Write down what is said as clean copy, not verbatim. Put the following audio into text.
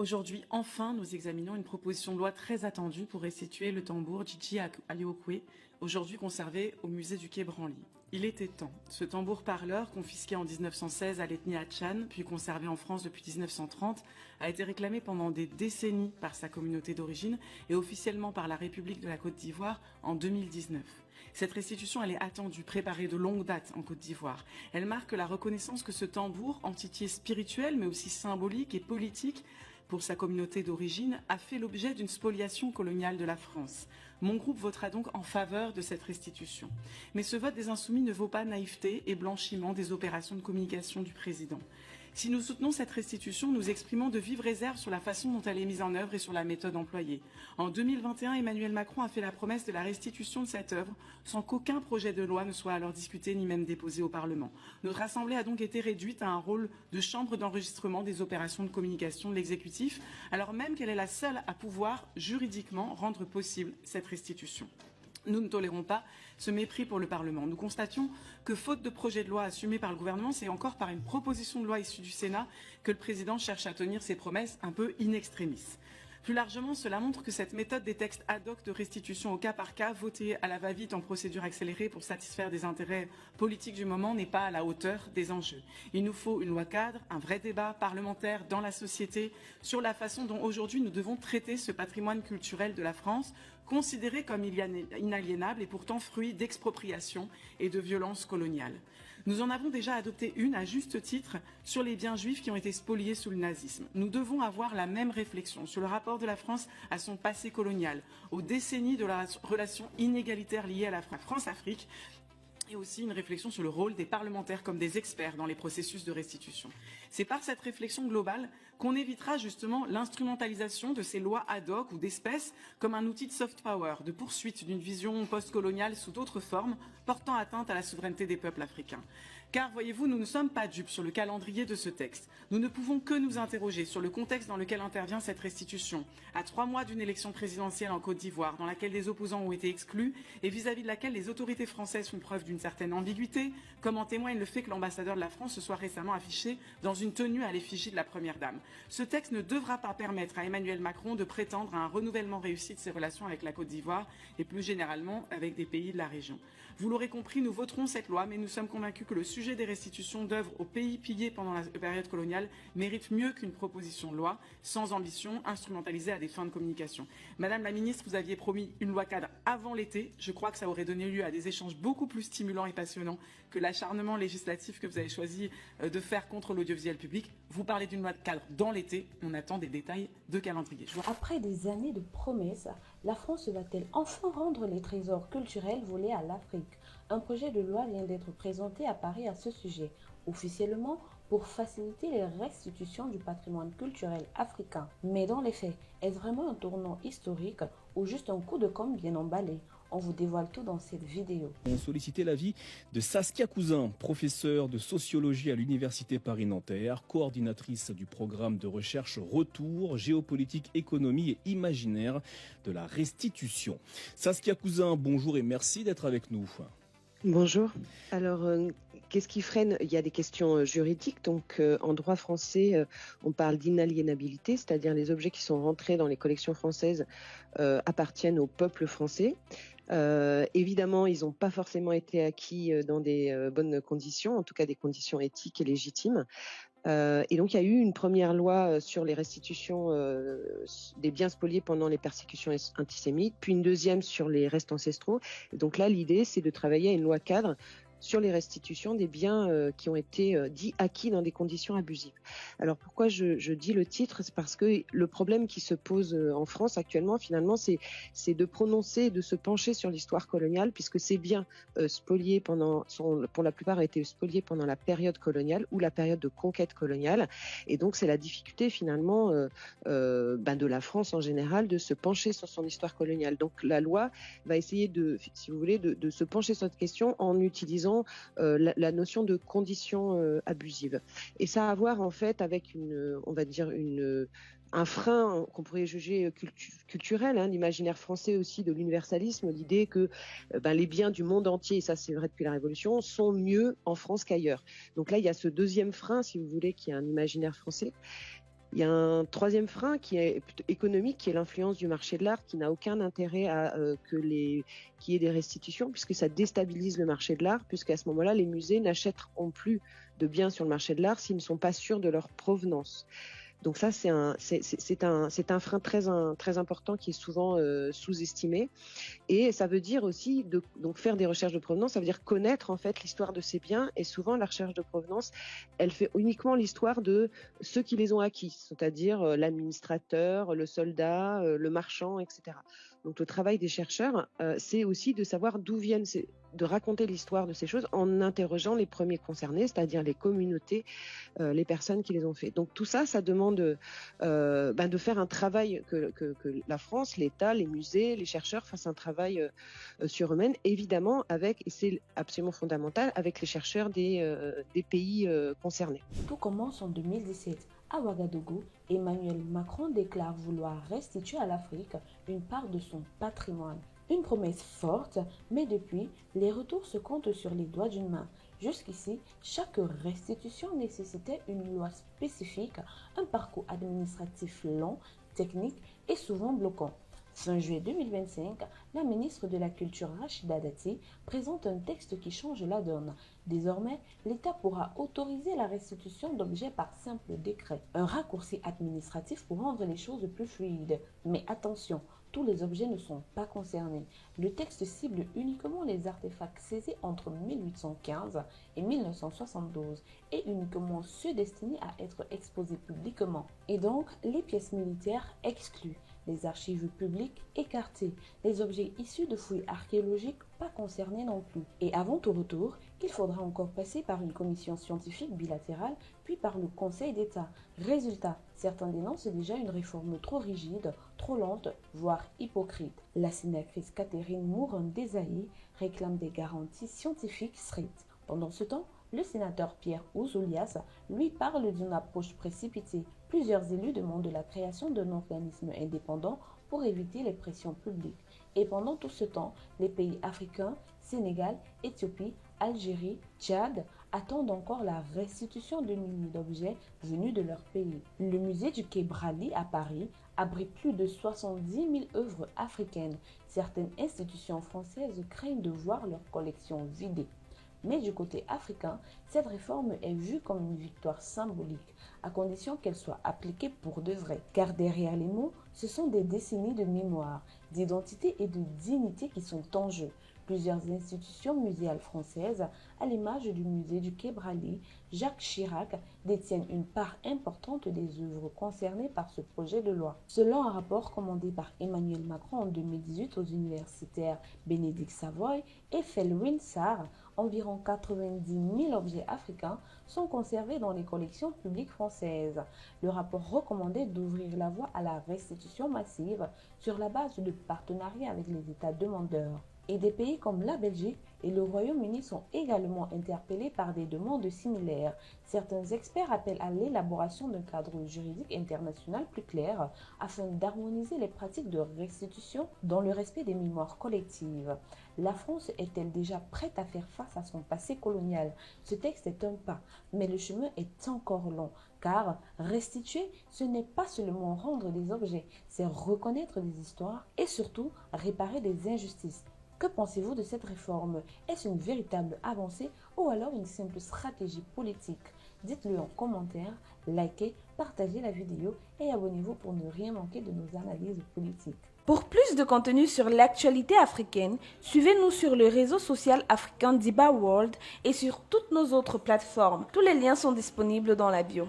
Aujourd'hui, enfin, nous examinons une proposition de loi très attendue pour restituer le tambour Djidji Aliokwe, aujourd'hui conservé au musée du Quai Branly. Il était temps. Ce tambour parleur, confisqué en 1916 à l'ethnie Hatchan, puis conservé en France depuis 1930, a été réclamé pendant des décennies par sa communauté d'origine et officiellement par la République de la Côte d'Ivoire en 2019. Cette restitution, elle est attendue, préparée de longue date en Côte d'Ivoire. Elle marque la reconnaissance que ce tambour, entité spirituelle mais aussi symbolique et politique, pour sa communauté d'origine, a fait l'objet d'une spoliation coloniale de la France. Mon groupe votera donc en faveur de cette restitution. Mais ce vote des Insoumis ne vaut pas naïveté et blanchiment des opérations de communication du président. Si nous soutenons cette restitution, nous exprimons de vives réserves sur la façon dont elle est mise en œuvre et sur la méthode employée. En 2021, Emmanuel Macron a fait la promesse de la restitution de cette œuvre sans qu'aucun projet de loi ne soit alors discuté ni même déposé au Parlement. Notre Assemblée a donc été réduite à un rôle de chambre d'enregistrement des opérations de communication de l'exécutif, alors même qu'elle est la seule à pouvoir juridiquement rendre possible cette restitution. Nous ne tolérons pas ce mépris pour le Parlement. Nous constations que, faute de projet de loi assumé par le gouvernement, c'est encore par une proposition de loi issue du Sénat que le président cherche à tenir ses promesses un peu in extremis. Plus largement, cela montre que cette méthode des textes ad hoc de restitution au cas par cas, votés à la va-vite en procédure accélérée pour satisfaire des intérêts politiques du moment, n'est pas à la hauteur des enjeux. Il nous faut une loi cadre, un vrai débat parlementaire dans la société sur la façon dont aujourd'hui nous devons traiter ce patrimoine culturel de la France, considéré comme inaliénable et pourtant fruit d'expropriation et de violences coloniales. Nous en avons déjà adopté une, à juste titre, sur les biens juifs qui ont été spoliés sous le nazisme. Nous devons avoir la même réflexion sur le rapport de la France à son passé colonial, aux décennies de la relation inégalitaire liée à la France-Afrique, et aussi une réflexion sur le rôle des parlementaires comme des experts dans les processus de restitution. C'est par cette réflexion globale qu'on évitera justement l'instrumentalisation de ces lois ad hoc ou d'espèces comme un outil de soft power, de poursuite d'une vision post-coloniale sous d'autres formes, portant atteinte à la souveraineté des peuples africains. Car, voyez-vous, nous ne sommes pas dupes sur le calendrier de ce texte. Nous ne pouvons que nous interroger sur le contexte dans lequel intervient cette restitution, à 3 mois d'une élection présidentielle en Côte d'Ivoire, dans laquelle des opposants ont été exclus et vis-à-vis de laquelle les autorités françaises font preuve d'une certaine ambiguïté, comme en témoigne le fait que l'ambassadeur de la France se soit récemment affiché dans une tenue à l'effigie de la Première Dame. Ce texte ne devra pas permettre à Emmanuel Macron de prétendre à un renouvellement réussi de ses relations avec la Côte d'Ivoire et plus généralement avec des pays de la région. Vous l'aurez compris, nous voterons cette loi, mais nous sommes convaincus que le sujet des restitutions d'œuvres aux pays pillés pendant la période coloniale mérite mieux qu'une proposition de loi sans ambition, instrumentalisée à des fins de communication. Madame la ministre, vous aviez promis une loi cadre avant l'été. Je crois que ça aurait donné lieu à des échanges beaucoup plus stimulants et passionnants que l'acharnement législatif que vous avez choisi de faire contre l'audiovisuel public. Vous parlez d'une loi de cadre dans l'été, on attend des détails de calendrier. Après des années de promesses, la France va-t-elle enfin rendre les trésors culturels volés à l'Afrique? Un projet de loi vient d'être présenté à Paris à ce sujet, officiellement pour faciliter les restitutions du patrimoine culturel africain. Mais dans les faits, est-ce vraiment un tournant historique ou juste un coup de com' bien emballé? On vous dévoile tout dans cette vidéo. On sollicitait l'avis de Saskia Cousin, professeure de sociologie à l'Université Paris-Nanterre, coordinatrice du programme de recherche Retour, géopolitique, économie et imaginaire de la restitution. Saskia Cousin, bonjour et merci d'être avec nous. Bonjour. Alors, qu'est-ce qui freine? Il y a des questions juridiques. Donc, en droit français, on parle d'inaliénabilité, c'est-à-dire les objets qui sont rentrés dans les collections françaises appartiennent au peuple français. Évidemment, ils n'ont pas forcément été acquis dans des bonnes conditions, en tout cas des conditions éthiques et légitimes. Et donc, il y a eu une première loi sur les restitutions des biens spoliés pendant les persécutions antisémites, puis une deuxième sur les restes ancestraux. Et donc là, l'idée, c'est de travailler à une loi cadre sur les restitutions des biens qui ont été dits acquis dans des conditions abusives. Alors pourquoi je dis le titre? C'est parce que le problème qui se pose en France actuellement, finalement, c'est de prononcer, de se pencher sur l'histoire coloniale, puisque ces biens spoliés pour la plupart, ont été spoliés pendant la période coloniale ou la période de conquête coloniale. Et donc c'est la difficulté finalement de la France en général de se pencher sur son histoire coloniale. Donc la loi va essayer si vous voulez, de se pencher sur cette question en utilisant la notion de conditions abusives. Et ça a à voir en fait avec un frein qu'on pourrait juger culturel, l'imaginaire français aussi de l'universalisme, l'idée que les biens du monde entier, et ça c'est vrai depuis la Révolution, sont mieux en France qu'ailleurs. Donc là, il y a ce deuxième frein, si vous voulez, qui est un imaginaire français. Il y a un troisième frein qui est plutôt économique, qui est l'influence du marché de l'art, qui n'a aucun intérêt à qu'il y ait des restitutions, puisque ça déstabilise le marché de l'art, puisqu'à ce moment-là, les musées n'achèteront plus de biens sur le marché de l'art s'ils ne sont pas sûrs de leur provenance. Donc ça, c'est un frein très important qui est souvent sous-estimé. Et ça veut dire aussi donc faire des recherches de provenance, ça veut dire connaître en fait l'histoire de ces biens. Et souvent, la recherche de provenance, elle fait uniquement l'histoire de ceux qui les ont acquis, c'est-à-dire l'administrateur, le soldat, le marchand, etc. Donc le travail des chercheurs, c'est aussi de savoir d'où viennent de raconter l'histoire de ces choses en interrogeant les premiers concernés, c'est-à-dire les communautés, les personnes qui les ont fait. Donc tout ça, ça demande de faire un travail que la France, l'État, les musées, les chercheurs fassent un travail sur eux-mêmes, évidemment avec, et c'est absolument fondamental, avec les chercheurs des pays concernés. Tout commence en 2017. À Ouagadougou, Emmanuel Macron déclare vouloir restituer à l'Afrique une part de son patrimoine. Une promesse forte, mais depuis, les retours se comptent sur les doigts d'une main. Jusqu'ici, chaque restitution nécessitait une loi spécifique, un parcours administratif long, technique et souvent bloquant. Fin juillet 2025, la ministre de la Culture Rachida Dati présente un texte qui change la donne. Désormais, l'État pourra autoriser la restitution d'objets par simple décret. Un raccourci administratif pour rendre les choses plus fluides. Mais attention, tous les objets ne sont pas concernés. Le texte cible uniquement les artefacts saisis entre 1815 et 1972 et uniquement ceux destinés à être exposés publiquement. Et donc, les pièces militaires exclues. Les archives publiques écartées, les objets issus de fouilles archéologiques pas concernés non plus. Et avant tout retour, il faudra encore passer par une commission scientifique bilatérale, puis par le Conseil d'État. Résultat, certains dénoncent déjà une réforme trop rigide, trop lente, voire hypocrite. La sénatrice Catherine Morin-Desailly réclame des garanties scientifiques strictes. Pendant ce temps, le sénateur Pierre Ouzoulias lui parle d'une approche précipitée. Plusieurs élus demandent la création d'un organisme indépendant pour éviter les pressions publiques. Et pendant tout ce temps, les pays africains, Sénégal, Éthiopie, Algérie, Tchad, attendent encore la restitution de milliers d'objets venus de leur pays. Le musée du Quai Branly à Paris abrite plus de 70 000 œuvres africaines. Certaines institutions françaises craignent de voir leur collection vidée. Mais du côté africain, cette réforme est vue comme une victoire symbolique, à condition qu'elle soit appliquée pour de vrai. Car derrière les mots, ce sont des décennies de mémoire, d'identité et de dignité qui sont en jeu. Plusieurs institutions muséales françaises, à l'image du musée du Quai Branly, Jacques Chirac, détiennent une part importante des œuvres concernées par ce projet de loi. Selon un rapport commandé par Emmanuel Macron en 2018 aux universitaires Bénédicte Savoy et Felwine Sarr, environ 90 000 objets africains sont conservés dans les collections publiques françaises. Le rapport recommandait d'ouvrir la voie à la restitution massive sur la base de partenariats avec les États demandeurs. Et des pays comme la Belgique et le Royaume-Uni sont également interpellés par des demandes similaires. Certains experts appellent à l'élaboration d'un cadre juridique international plus clair afin d'harmoniser les pratiques de restitution dans le respect des mémoires collectives. La France est-elle déjà prête à faire face à son passé colonial? Ce texte est un pas, mais le chemin est encore long. Car restituer, ce n'est pas seulement rendre des objets, c'est reconnaître des histoires et surtout réparer des injustices. Que pensez-vous de cette réforme? Est-ce une véritable avancée ou alors une simple stratégie politique? Dites-le en commentaire, likez, partagez la vidéo et abonnez-vous pour ne rien manquer de nos analyses politiques. Pour plus de contenu sur l'actualité africaine, suivez-nous sur le réseau social africain Diba World et sur toutes nos autres plateformes. Tous les liens sont disponibles dans la bio.